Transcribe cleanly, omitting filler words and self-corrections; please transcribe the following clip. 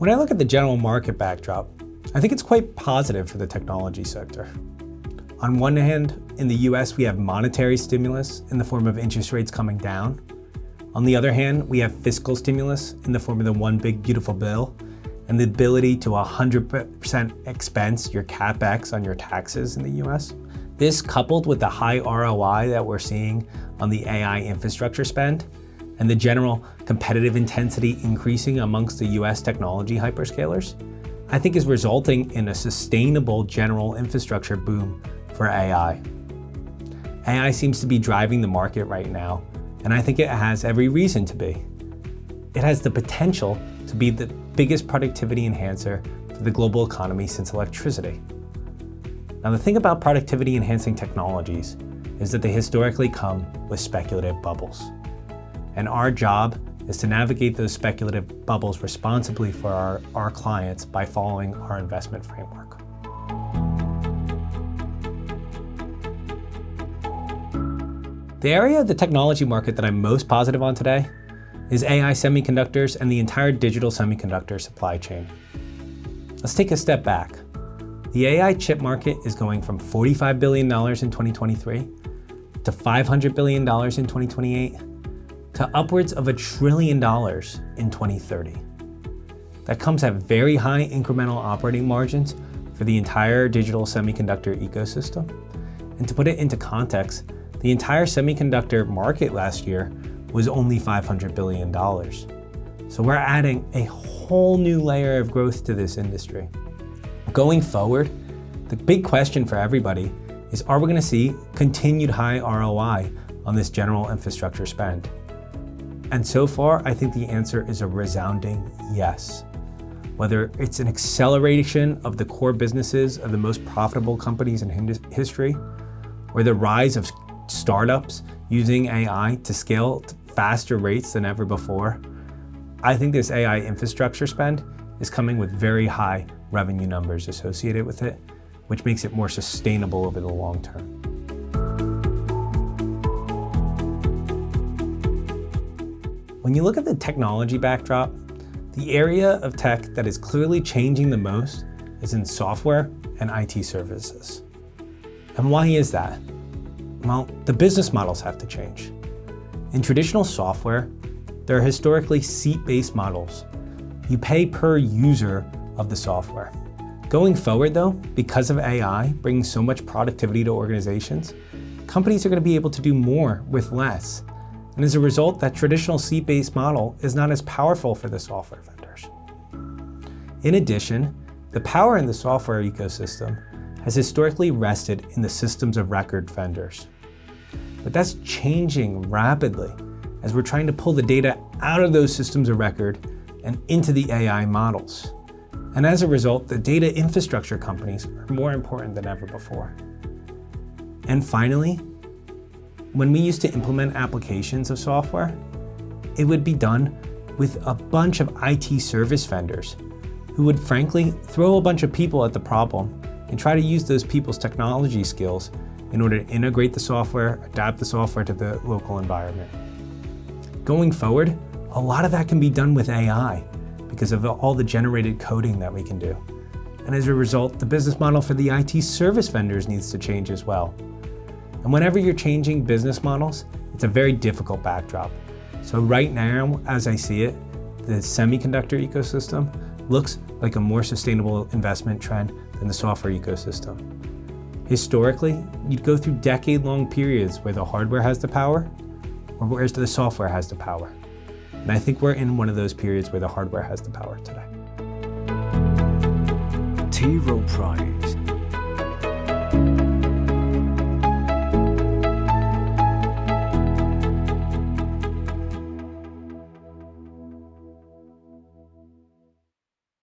When I look at the general market backdrop, I think it's quite positive for the technology sector. On one hand, in the US, we have monetary stimulus in the form of interest rates coming down. On the other hand, we have fiscal stimulus in the form of the One Big Beautiful Bill and the ability to 100% expense your CapEx on your taxes in the US. This, coupled with the high ROI that we're seeing on the AI infrastructure spend and the general competitive intensity increasing amongst the US technology hyperscalers, I think is resulting in a sustainable general infrastructure boom for AI. AI seems to be driving the market right now, and I think it has every reason to be. It has the potential to be the biggest productivity enhancer for the global economy since electricity. Now, the thing about productivity enhancing technologies is that they historically come with speculative bubbles. And our job is to navigate those speculative bubbles responsibly for our clients by following our investment framework. The area of the technology market that I'm most positive on today is AI semiconductors and the entire digital semiconductor supply chain. Let's take a step back. The AI chip market is going from $45 billion in 2023 to $500 billion in 2028 to upwards of $1 trillion in 2030. That comes at very high incremental operating margins for the entire digital semiconductor ecosystem. And to put it into context, the entire semiconductor market last year was only $500 billion. So we're adding a whole new layer of growth to this industry. Going forward, the big question for everybody is, are we going to see continued high ROI on this general infrastructure spend? And so far, I think the answer is a resounding yes. Whether it's an acceleration of the core businesses of the most profitable companies in history, or the rise of startups using AI to scale at faster rates than ever before, I think this AI infrastructure spend is coming with very high revenue numbers associated with it, which makes it more sustainable over the long term. When you look at the technology backdrop, the area of tech that is clearly changing the most is in software and IT services. And why is that? Well, the business models have to change. In traditional software, there are historically seat-based models. You pay per user of the software. Going forward though, because of AI bringing so much productivity to organizations, companies are going to be able to do more with less. And as a result, that traditional seat-based model is not as powerful for the software vendors. In addition, the power in the software ecosystem has historically rested in the systems of record vendors. But that's changing rapidly as we're trying to pull the data out of those systems of record and into the AI models. And as a result, the data infrastructure companies are more important than ever before. And finally, when we used to implement applications of software, it would be done with a bunch of IT service vendors who would frankly throw a bunch of people at the problem and try to use those people's technology skills in order to integrate the software, adapt the software to the local environment. Going forward, a lot of that can be done with AI because of all the generated coding that we can do. And as a result, the business model for the IT service vendors needs to change as well. And whenever you're changing business models, it's a very difficult backdrop. So right now, as I see it, the semiconductor ecosystem looks like a more sustainable investment trend than the software ecosystem. Historically, you'd go through decade-long periods where the hardware has the power or where the software has the power. And I think we're in one of those periods where the hardware has the power today. T. Rowe Prize.